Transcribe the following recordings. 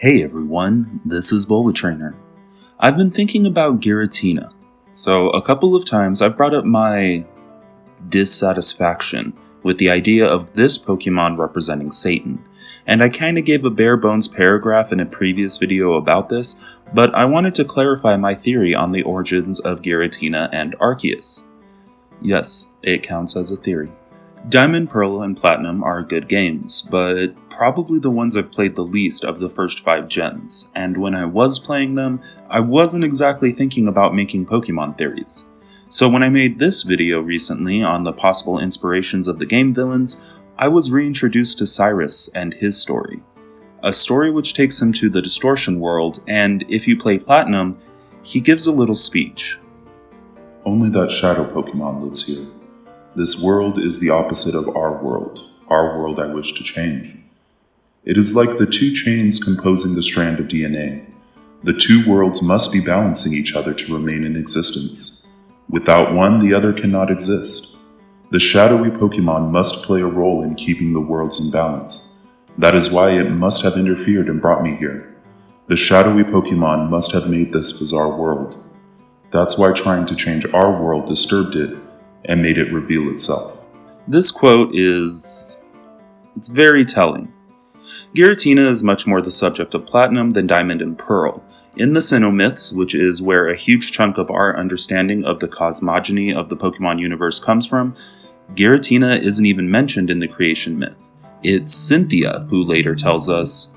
Hey everyone, this is Bullet Trainer. I've been thinking about Giratina, so a couple of times I've brought up my dissatisfaction with the idea of this Pokemon representing Satan, and I kinda gave a bare bones paragraph in a previous video about this, but I wanted to clarify my theory on the origins of Giratina and Arceus. Yes, it counts as a theory. Diamond, Pearl, and Platinum are good games, but probably the ones I've played the least of the first 5 gens, and when I was playing them, I wasn't exactly thinking about making Pokemon theories. So when I made this video recently on the possible inspirations of the game villains, I was reintroduced to Cyrus and his story. A story which takes him to the Distortion World, and if you play Platinum, he gives a little speech. Only that shadow Pokemon lives here. This world is the opposite of our world I wish to change. It is like the 2 chains composing the strand of DNA. The 2 worlds must be balancing each other to remain in existence. Without one, the other cannot exist. The shadowy Pokemon must play a role in keeping the worlds in balance. That is why it must have interfered and brought me here. The shadowy Pokemon must have made this bizarre world. That's why trying to change our world disturbed it and made it reveal itself. This quote it's very telling. Giratina is much more the subject of Platinum than Diamond and Pearl. In the Sinnoh myths, which is where a huge chunk of our understanding of the cosmogony of the Pokemon universe comes from, Giratina isn't even mentioned in the creation myth. It's Cynthia who later tells us,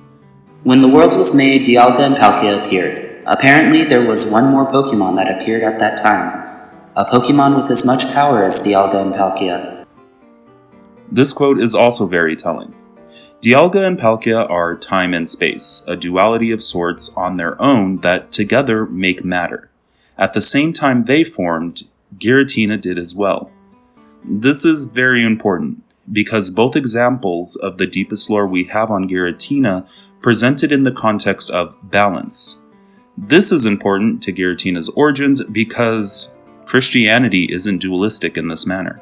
"When the world was made, Dialga and Palkia appeared. Apparently, there was one more Pokemon that appeared at that time. A Pokemon with as much power as Dialga and Palkia." This quote is also very telling. Dialga and Palkia are time and space, a duality of sorts on their own that together make matter. At the same time they formed, Giratina did as well. This is very important, because both examples of the deepest lore we have on Giratina presented in the context of balance. This is important to Giratina's origins because Christianity isn't dualistic in this manner.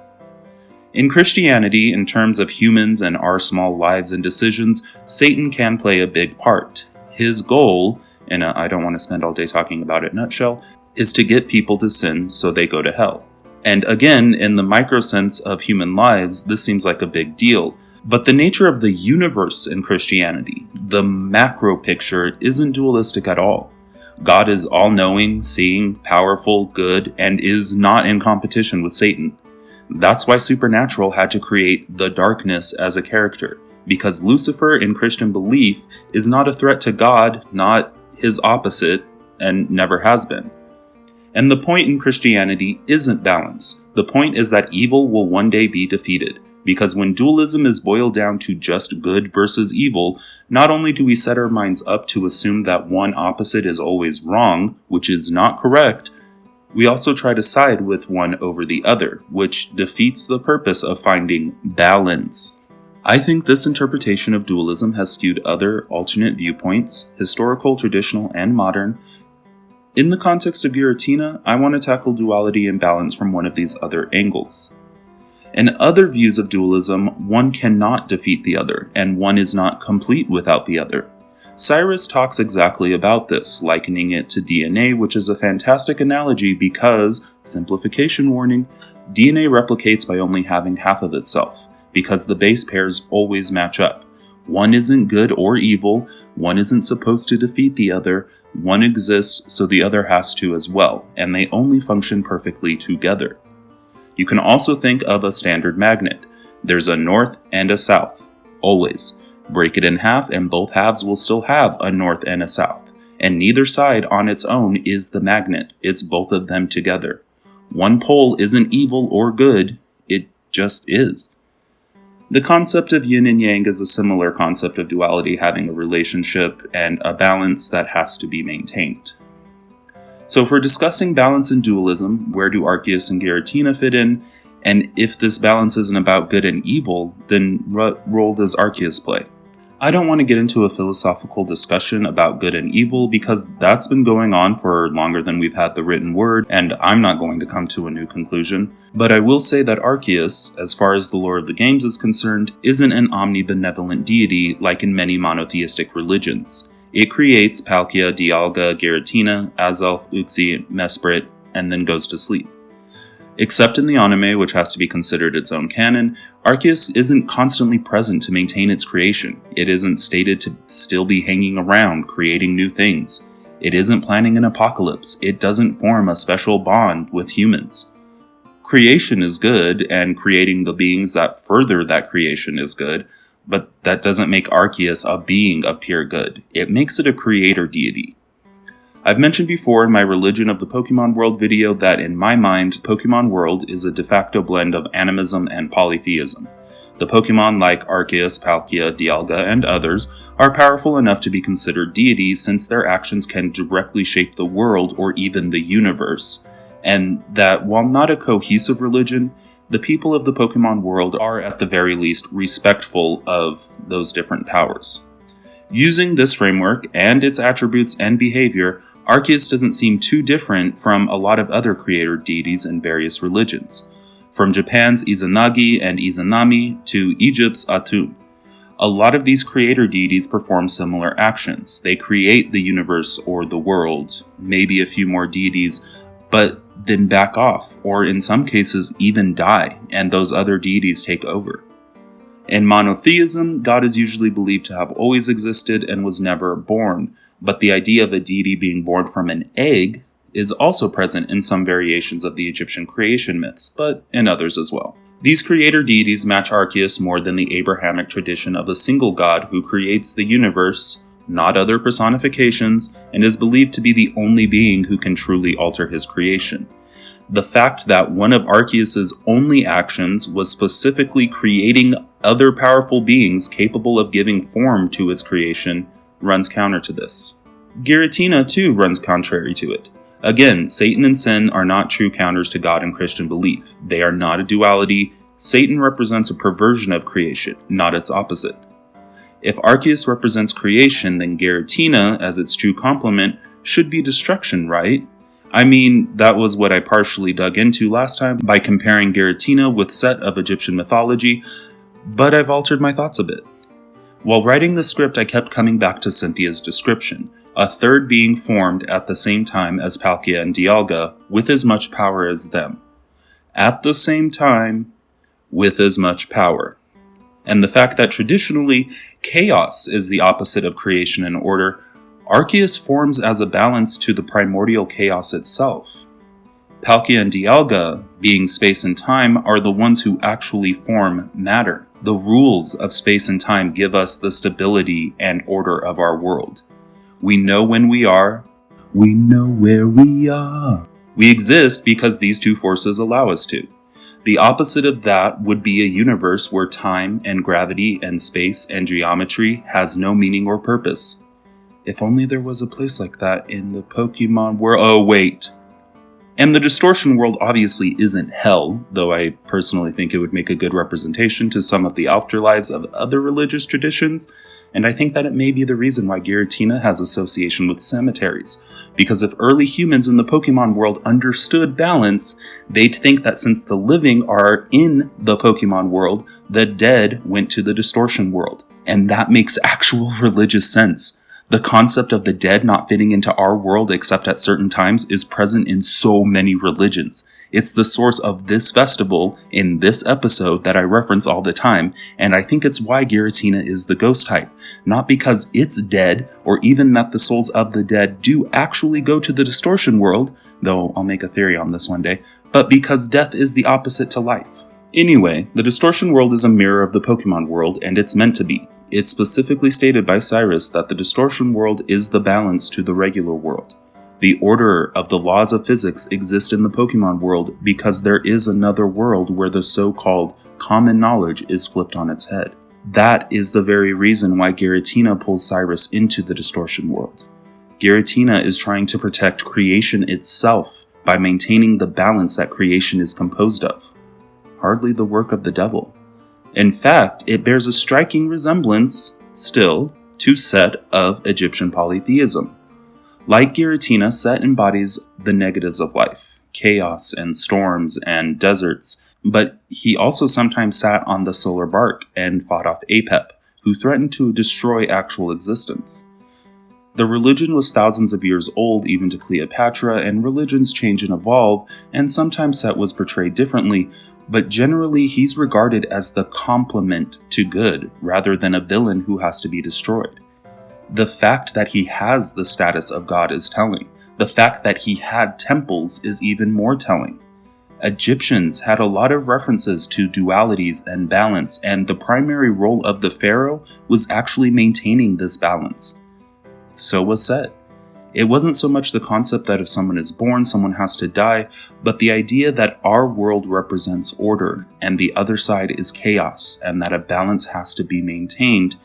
In Christianity, in terms of humans and our small lives and decisions, Satan can play a big part. His goal, and I don't want to spend all day talking about it in a nutshell, is to get people to sin so they go to hell. And again, in the micro sense of human lives, this seems like a big deal. But the nature of the universe in Christianity, the macro picture, isn't dualistic at all. God is all-knowing, seeing, powerful, good, and is not in competition with Satan. That's why Supernatural had to create the darkness as a character, because Lucifer in Christian belief is not a threat to God, not his opposite, and never has been. And the point in Christianity isn't balance. The point is that evil will one day be defeated. Because when dualism is boiled down to just good versus evil, not only do we set our minds up to assume that one opposite is always wrong, which is not correct, we also try to side with one over the other, which defeats the purpose of finding balance. I think this interpretation of dualism has skewed other alternate viewpoints, historical, traditional, and modern. In the context of Giratina, I want to tackle duality and balance from one of these other angles. In other views of dualism, one cannot defeat the other, and one is not complete without the other. Cyrus talks exactly about this, likening it to DNA, which is a fantastic analogy because, simplification warning, DNA replicates by only having half of itself, because the base pairs always match up. One isn't good or evil, one isn't supposed to defeat the other, one exists so the other has to as well, and they only function perfectly together. You can also think of a standard magnet. There's a north and a south, always. Break it in half and both halves will still have a north and a south. And neither side on its own is the magnet, it's both of them together. One pole isn't evil or good, it just is. The concept of yin and yang is a similar concept of duality having a relationship and a balance that has to be maintained. So if we're discussing balance and dualism, where do Arceus and Giratina fit in? And if this balance isn't about good and evil, then what role does Arceus play? I don't want to get into a philosophical discussion about good and evil because that's been going on for longer than we've had the written word, and I'm not going to come to a new conclusion. But I will say that Arceus, as far as the lore of the games is concerned, isn't an omnibenevolent deity like in many monotheistic religions. It creates Palkia, Dialga, Giratina, Azelf, Uxie, Mesprit, and then goes to sleep. Except in the anime, which has to be considered its own canon, Arceus isn't constantly present to maintain its creation. It isn't stated to still be hanging around, creating new things. It isn't planning an apocalypse. It doesn't form a special bond with humans. Creation is good, and creating the beings that further that creation is good, but that doesn't make Arceus a being of pure good. It makes it a creator deity. I've mentioned before in my Religion of the Pokemon World video that in my mind, Pokemon World is a de facto blend of animism and polytheism. The Pokemon like Arceus, Palkia, Dialga, and others are powerful enough to be considered deities since their actions can directly shape the world or even the universe, and that while not a cohesive religion, the people of the Pokemon world are at the very least respectful of those different powers. Using this framework and its attributes and behavior, Arceus doesn't seem too different from a lot of other creator deities in various religions, from Japan's Izanagi and Izanami to Egypt's Atum. A lot of these creator deities perform similar actions. They create the universe or the world, maybe a few more deities, but then back off, or in some cases even die, and those other deities take over. In monotheism, God is usually believed to have always existed and was never born, but the idea of a deity being born from an egg is also present in some variations of the Egyptian creation myths, but in others as well. These creator deities match Arceus more than the Abrahamic tradition of a single god who creates the universe, not other personifications, and is believed to be the only being who can truly alter his creation. The fact that one of Arceus's only actions was specifically creating other powerful beings capable of giving form to its creation runs counter to this. Giratina too runs contrary to it. Again, Satan and sin are not true counters to God and Christian belief. They are not a duality. Satan represents a perversion of creation, not its opposite. If Arceus represents creation, then Giratina, as its true complement, should be destruction, right? I mean, that was what I partially dug into last time by comparing Giratina with Set of Egyptian mythology, but I've altered my thoughts a bit. While writing the script, I kept coming back to Cynthia's description, a third being formed at the same time as Palkia and Dialga, with as much power as them. At the same time, with as much power. And the fact that traditionally, chaos is the opposite of creation and order, Arceus forms as a balance to the primordial chaos itself. Palkia and Dialga, being space and time, are the ones who actually form matter. The rules of space and time give us the stability and order of our world. We know when we are. We know where we are. We exist because these two forces allow us to. The opposite of that would be a universe where time and gravity and space and geometry has no meaning or purpose. If only there was a place like that in the Pokemon world. Oh, wait. And the distortion world obviously isn't hell, though I personally think it would make a good representation to some of the afterlives of other religious traditions, and I think that it may be the reason why Giratina has association with cemeteries. Because if early humans in the Pokemon world understood balance, they'd think that since the living are in the Pokemon world, the dead went to the distortion world. And that makes actual religious sense. The concept of the dead not fitting into our world except at certain times is present in so many religions. It's the source of this festival in this episode that I reference all the time, and I think it's why Giratina is the ghost type. Not because it's dead, or even that the souls of the dead do actually go to the distortion world, though I'll make a theory on this one day, but because death is the opposite to life. Anyway, the distortion world is a mirror of the Pokemon world, and it's meant to be. It's specifically stated by Cyrus that the distortion world is the balance to the regular world. The order of the laws of physics exist in the Pokemon world because there is another world where the so-called common knowledge is flipped on its head. That is the very reason why Giratina pulls Cyrus into the distortion world. Giratina is trying to protect creation itself by maintaining the balance that creation is composed of. Hardly the work of the devil. In fact, it bears a striking resemblance, still, to Set of Egyptian polytheism. Like Giratina, Set embodies the negatives of life, chaos and storms and deserts, but he also sometimes sat on the solar bark and fought off Apep, who threatened to destroy actual existence. The religion was thousands of years old even to Cleopatra, and religions change and evolve, and sometimes Set was portrayed differently, but generally he's regarded as the complement to good rather than a villain who has to be destroyed. The fact that he has the status of God is telling. The fact that he had temples is even more telling. Egyptians had a lot of references to dualities and balance, and the primary role of the pharaoh was actually maintaining this balance. So was Set. It wasn't so much the concept that if someone is born, someone has to die, but the idea that our world represents order and the other side is chaos, and that a balance has to be maintained,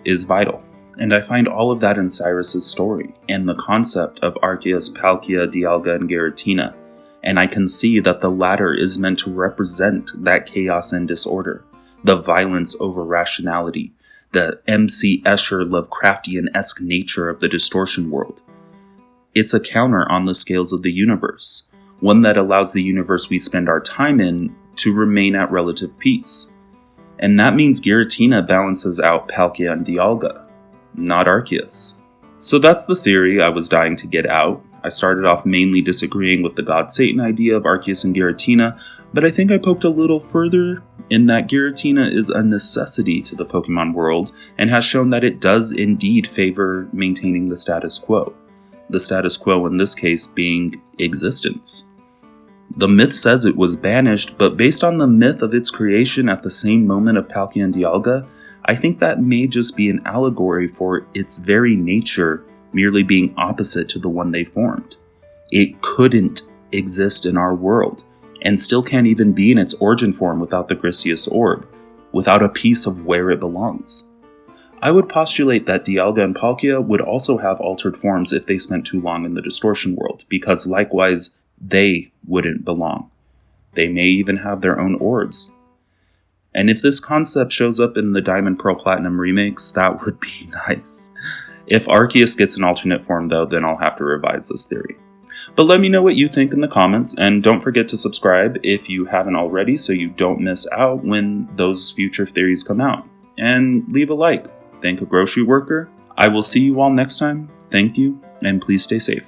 is vital. And I find all of that in Cyrus's story, and the concept of Arceus, Palkia, Dialga, and Giratina, and I can see that the latter is meant to represent that chaos and disorder, the violence over rationality, the M.C. Escher Lovecraftian-esque nature of the distortion world. It's a counter on the scales of the universe, one that allows the universe we spend our time in to remain at relative peace. And that means Giratina balances out Palkia and Dialga, not Arceus. So that's the theory I was dying to get out. I started off mainly disagreeing with the God-Satan idea of Arceus and Giratina, but I think I poked a little further in that Giratina is a necessity to the Pokemon world and has shown that it does indeed favor maintaining the status quo. The status quo in this case being existence. The myth says it was banished, but based on the myth of its creation at the same moment of Palkia and Dialga, I think that may just be an allegory for its very nature merely being opposite to the one they formed. It couldn't exist in our world, and still can't even be in its origin form without the Griseus orb, without a piece of where it belongs. I would postulate that Dialga and Palkia would also have altered forms if they spent too long in the distortion world, because likewise, they wouldn't belong. They may even have their own orbs. And if this concept shows up in the Diamond Pearl Platinum remakes, that would be nice. If Arceus gets an alternate form though, then I'll have to revise this theory. But let me know what you think in the comments, and don't forget to subscribe if you haven't already so you don't miss out when those future theories come out. And leave a like. Thank a grocery worker. I will see you all next time. Thank you, and please stay safe.